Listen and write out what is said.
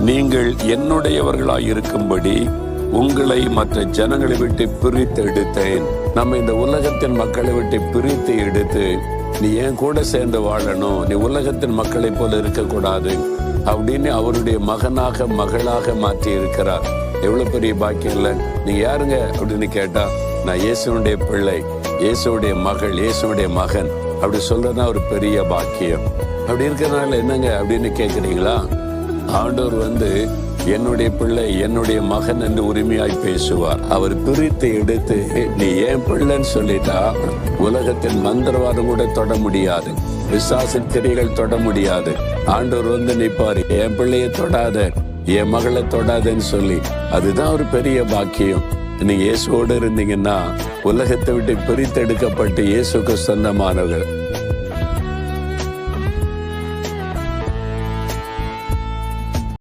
நீங்கள் என்னுடையவர்களாய் இருக்கும்படி உங்களை மற்ற ஜனங்களை விட்டு பிரித்து எடுத்தேன். நம்ம இந்த உலகத்தின் மக்களை விட்டு பிரித்து எடுத்து நீ என் கூட சேர்ந்து வாழணும், நீ உலகத்தின் மக்களை போல இருக்கக்கூடாது அப்படின்னு அவருடைய மகனாக மகளாக மாற்றி இருக்கிறார். எவ்வளவு பெரிய பாக்கியம் இல்லை? நீங்க யாருங்க அப்படின்னு கேட்டா, நான் இயேசுடைய பிள்ளை, இயேசுடைய மகள், இயேசுடைய மகன் அப்படி சொல்றதுனா ஒரு பெரிய பாக்கியம். அப்படி இருக்கிறதுனால என்னங்க அப்படின்னு கேட்குறீங்களா? ஆண்டவர் என்னுடைய பிள்ளை, என்னுடைய மகன் என்று உரிமையாய் பேசுவார். அவர் பிரித்து எடுத்து நீ ஏன் பிள்ளைன்னு சொல்லிட்டா உலகத்தின் மந்திரவாதம் கூட தொட முடியாது, பிசாசின் கிரியைகள் தொட முடியாது. ஆண்டவர் நிப்பாரு, என் பிள்ளையை தொடாத, என் மகளை தொடாதன்னு சொல்லி. அதுதான் ஒரு பெரிய பாக்கியம். நீங்க இயேசுவோடு இருந்தீங்கன்னா உலகத்தை விட்டு பிரித்தெடுக்கப்பட்டு இயேசுக்கு சொந்தமானவர்கள்.